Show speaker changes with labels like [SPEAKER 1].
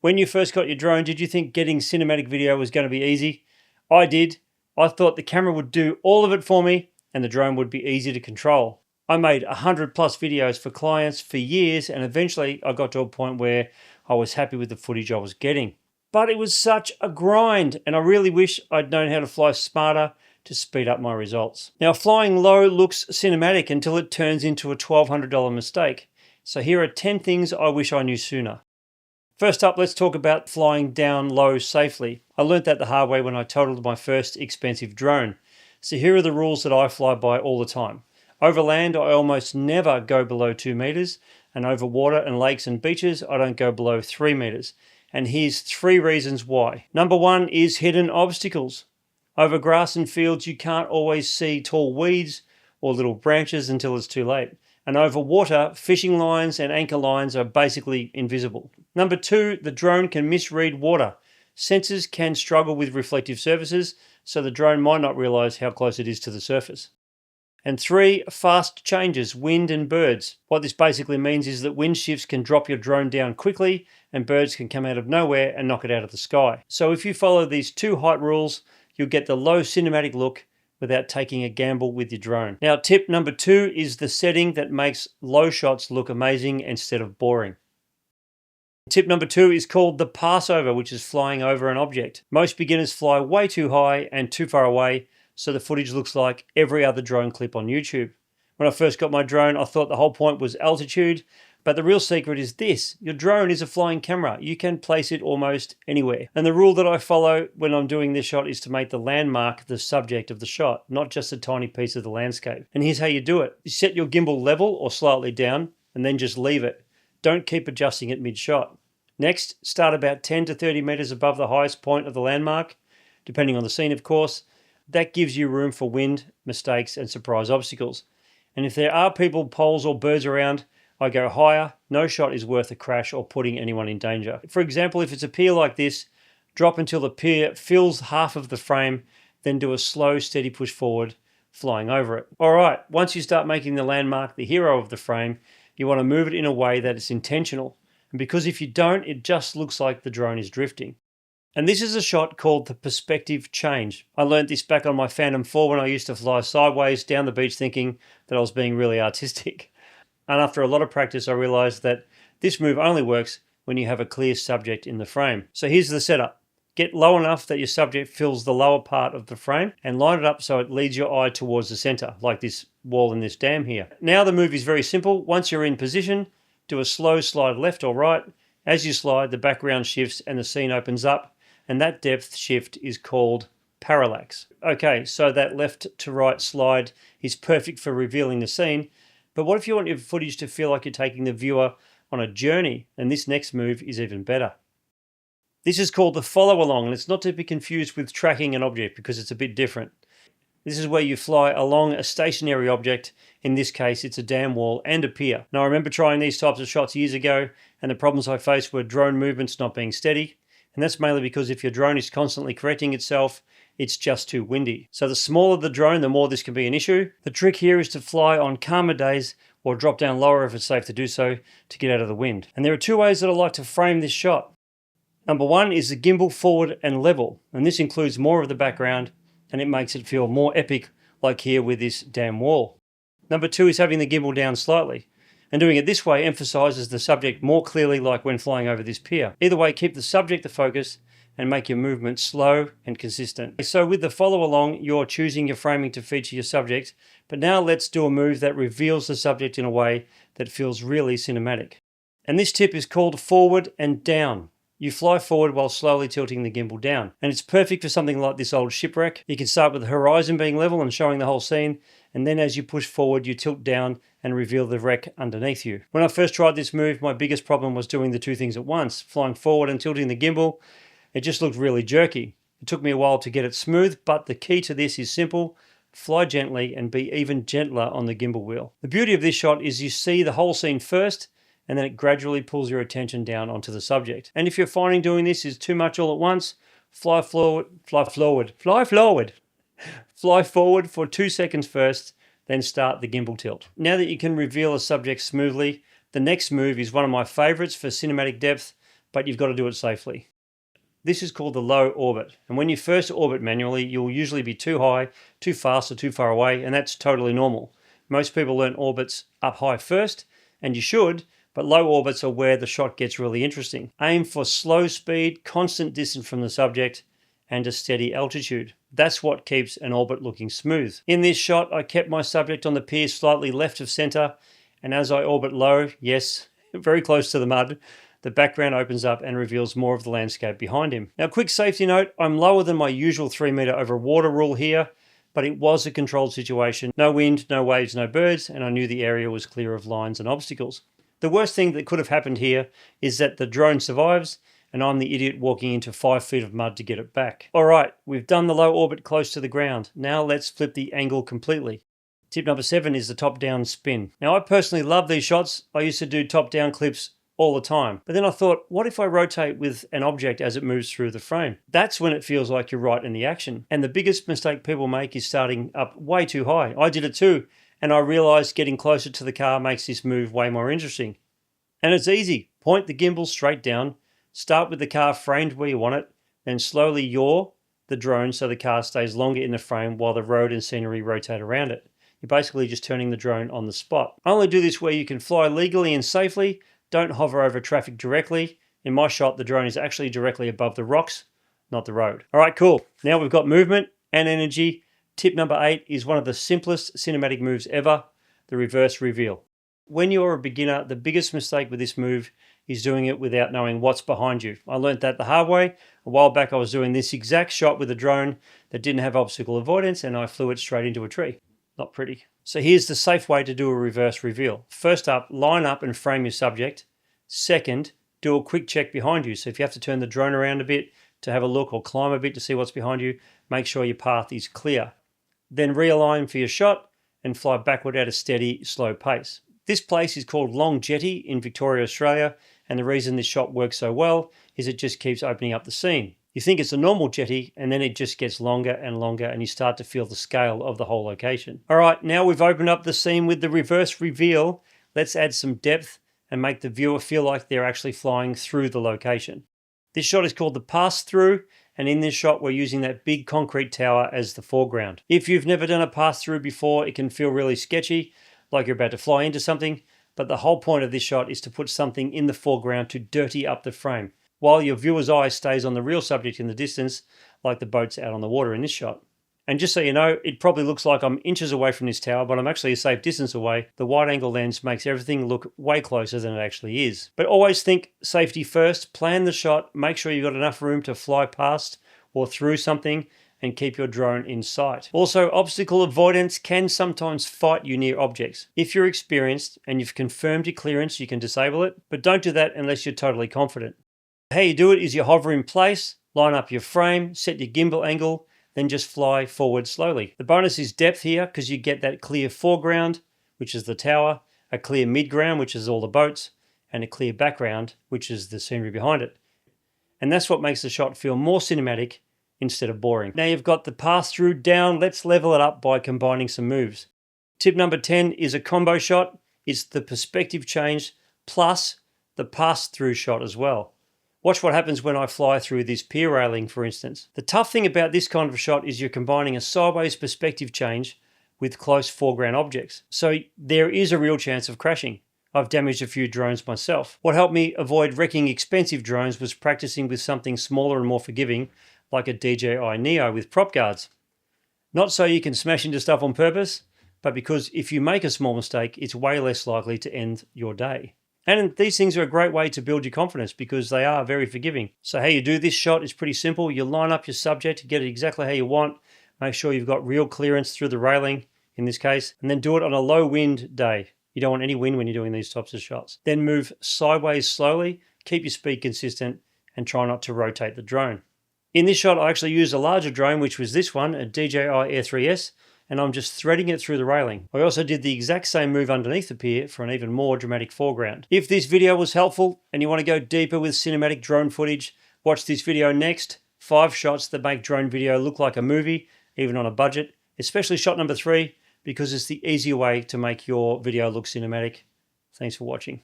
[SPEAKER 1] When you first got your drone, did you think getting cinematic video was going to be easy? I did. I thought the camera would do all of it for me and the drone would be easy to control. I made 100 plus videos for clients for years, and eventually I got to a point where I was happy with the footage I was getting. But it was such a grind, and I really wish I'd known how to fly smarter to speed up my results. Now, flying low looks cinematic until it turns into a $1,200 mistake. So here are 10 things I wish I knew sooner. First up, let's talk about flying down low safely. I learned that the hard way when I totaled my first expensive drone. So here are the rules that I fly by all the time. Over land, I almost never go below 2 meters, and over water and lakes and beaches, I don't go below 3 meters. And here's 3 reasons why. Number 1 is hidden obstacles. Over grass and fields, you can't always see tall weeds or little branches until it's too late. And over water, fishing lines and anchor lines are basically invisible. Number 2, the drone can misread water. Sensors can struggle with reflective surfaces, so the drone might not realize how close it is to the surface. And 3, fast changes, wind and birds. What this basically means is that wind shifts can drop your drone down quickly and birds can come out of nowhere and knock it out of the sky. So if you follow these 2 height rules, you'll get the low cinematic look without taking a gamble with your drone. Now, tip number 2 is the setting that makes low shots look amazing instead of boring. Tip number 2 is called the passover, which is flying over an object. Most beginners fly way too high and too far away, so the footage looks like every other drone clip on YouTube. When I first got my drone, I thought the whole point was altitude, but the real secret is this: your drone is a flying camera. You can place it almost anywhere. And the rule that I follow when I'm doing this shot is to make the landmark the subject of the shot, not just a tiny piece of the landscape. And here's how you do it. You set your gimbal level or slightly down, and then just leave it. Don't keep adjusting it mid-shot. Next, start about 10 to 30 meters above the highest point of the landmark, depending on the scene, of course. That gives you room for wind, mistakes, and surprise obstacles. And if there are people, poles, or birds around, I go higher. No shot is worth a crash or putting anyone in danger. For example, if it's a pier like this, drop until the pier fills half of the frame, then do a slow, steady push forward, flying over it. All right, once you start making the landmark the hero of the frame, you want to move it in a way that is intentional. And because if you don't, it just looks like the drone is drifting. And this is a shot called the perspective change. I learned this back on my Phantom 4 when I used to fly sideways down the beach thinking that I was being really artistic. And after a lot of practice, I realized that this move only works when you have a clear subject in the frame. So here's the setup. Get low enough that your subject fills the lower part of the frame and line it up so it leads your eye towards the center, like this wall in this dam here. Now the move is very simple. Once you're in position, do a slow slide left or right. As you slide, the background shifts and the scene opens up. And that depth shift is called parallax. Okay, so that left to right slide is perfect for revealing the scene, but what if you want your footage to feel like you're taking the viewer on a journey? And this next move is even better. This is called the follow along, and it's not to be confused with tracking an object because it's a bit different. This is where you fly along a stationary object. In this case, it's a dam wall and a pier. Now, I remember trying these types of shots years ago, and the problems I faced were drone movements not being steady. And that's mainly because if your drone is constantly correcting itself, it's just too windy. So the smaller the drone, the more this can be an issue. The trick here is to fly on calmer days or drop down lower if it's safe to do so to get out of the wind. And there are 2 ways that I like to frame this shot. Number 1 is the gimbal forward and level. And this includes more of the background and it makes it feel more epic, like here with this dam wall. Number 2 is having the gimbal down slightly. And doing it this way emphasizes the subject more clearly, like when flying over this pier. Either way, keep the subject the focus and make your movement slow and consistent. So with the follow along, you're choosing your framing to feature your subject, but now let's do a move that reveals the subject in a way that feels really cinematic. And this tip is called forward and down. You fly forward while slowly tilting the gimbal down. And it's perfect for something like this old shipwreck. You can start with the horizon being level and showing the whole scene, and then as you push forward, you tilt down and reveal the wreck underneath you. When I first tried this move, my biggest problem was doing the 2 things at once, flying forward and tilting the gimbal. It just looked really jerky. It took me a while to get it smooth, but the key to this is simple. Fly gently and be even gentler on the gimbal wheel. The beauty of this shot is you see the whole scene first, and then it gradually pulls your attention down onto the subject. And if you're finding doing this is too much all at once, fly forward. Fly forward for 2 seconds first, then start the gimbal tilt. Now that you can reveal a subject smoothly, the next move is one of my favorites for cinematic depth, but you've got to do it safely. This is called the low orbit. And when you first orbit manually, you'll usually be too high, too fast, or too far away, and that's totally normal. Most people learn orbits up high first, and you should, but low orbits are where the shot gets really interesting. Aim for slow speed, constant distance from the subject, and a steady altitude. That's what keeps an orbit looking smooth. In this shot, I kept my subject on the pier slightly left of center, and as I orbit low, yes, very close to the mud, the background opens up and reveals more of the landscape behind him. Now, quick safety note, I'm lower than my usual 3 meter over water rule here, but it was a controlled situation. No wind, no waves, no birds, and I knew the area was clear of lines and obstacles. The worst thing that could have happened here is that the drone survives, and I'm the idiot walking into 5 feet of mud to get it back. All right, we've done the low orbit close to the ground. Now let's flip the angle completely. Tip number 7 is the top-down spin. Now, I personally love these shots. I used to do top-down clips all the time. But then I thought, what if I rotate with an object as it moves through the frame? That's when it feels like you're right in the action. And the biggest mistake people make is starting up way too high. I did it too, and I realized getting closer to the car makes this move way more interesting. And it's easy. Point the gimbal straight down, start with the car framed where you want it, then slowly yaw the drone so the car stays longer in the frame while the road and scenery rotate around it. You're basically just turning the drone on the spot. I only do this where you can fly legally and safely. Don't hover over traffic directly. In my shot, the drone is actually directly above the rocks, not the road. All right, cool. Now we've got movement and energy. Tip number 8 is one of the simplest cinematic moves ever, the reverse reveal. When you're a beginner, the biggest mistake with this move is doing it without knowing what's behind you. I learned that the hard way. A while back, I was doing this exact shot with a drone that didn't have obstacle avoidance, and I flew it straight into a tree. Not pretty. So here's the safe way to do a reverse reveal. First up, line up and frame your subject. Second, do a quick check behind you. So if you have to turn the drone around a bit to have a look or climb a bit to see what's behind you, make sure your path is clear. Then realign for your shot and fly backward at a steady, slow pace. This place is called Long Jetty in Victoria, Australia, and the reason this shot works so well is it just keeps opening up the scene. You think it's a normal jetty, and then it just gets longer and longer, and you start to feel the scale of the whole location. All right, now we've opened up the scene with the reverse reveal. Let's add some depth and make the viewer feel like they're actually flying through the location. This shot is called the pass-through, and in this shot we're using that big concrete tower as the foreground. If you've never done a pass-through before, it can feel really sketchy, like you're about to fly into something, but the whole point of this shot is to put something in the foreground to dirty up the frame, while your viewer's eye stays on the real subject in the distance, like the boats out on the water in this shot. And just so you know, it probably looks like I'm inches away from this tower, but I'm actually a safe distance away. The wide-angle lens makes everything look way closer than it actually is. But always think safety first, plan the shot, make sure you've got enough room to fly past or through something, and keep your drone in sight. Also, obstacle avoidance can sometimes fight you near objects. If you're experienced and you've confirmed your clearance, you can disable it, but don't do that unless you're totally confident. How you do it is you hover in place, line up your frame, set your gimbal angle, then just fly forward slowly. The bonus is depth here because you get that clear foreground, which is the tower, a clear midground, which is all the boats, and a clear background, which is the scenery behind it. And that's what makes the shot feel more cinematic instead of boring. Now you've got the pass-through down, let's level it up by combining some moves. Tip number 10 is a combo shot. It's the perspective change plus the pass-through shot as well. Watch what happens when I fly through this pier railing, for instance. The tough thing about this kind of shot is you're combining a sideways perspective change with close foreground objects. So there is a real chance of crashing. I've damaged a few drones myself. What helped me avoid wrecking expensive drones was practicing with something smaller and more forgiving, like a DJI Neo with prop guards. Not so you can smash into stuff on purpose, but because if you make a small mistake, it's way less likely to end your day. And these things are a great way to build your confidence because they are very forgiving. So how you do this shot is pretty simple. You line up your subject to get it exactly how you want. Make sure you've got real clearance through the railing in this case, and then do it on a low wind day. You don't want any wind when you're doing these types of shots. Then move sideways slowly, keep your speed consistent, and try not to rotate the drone. In this shot, I actually used a larger drone, which was this one, a DJI Air 3S, and I'm just threading it through the railing. I also did the exact same move underneath the pier for an even more dramatic foreground. If this video was helpful and you want to go deeper with cinematic drone footage, watch this video next. 5 shots that make drone video look like a movie, even on a budget, especially shot number 3, because it's the easier way to make your video look cinematic. Thanks for watching.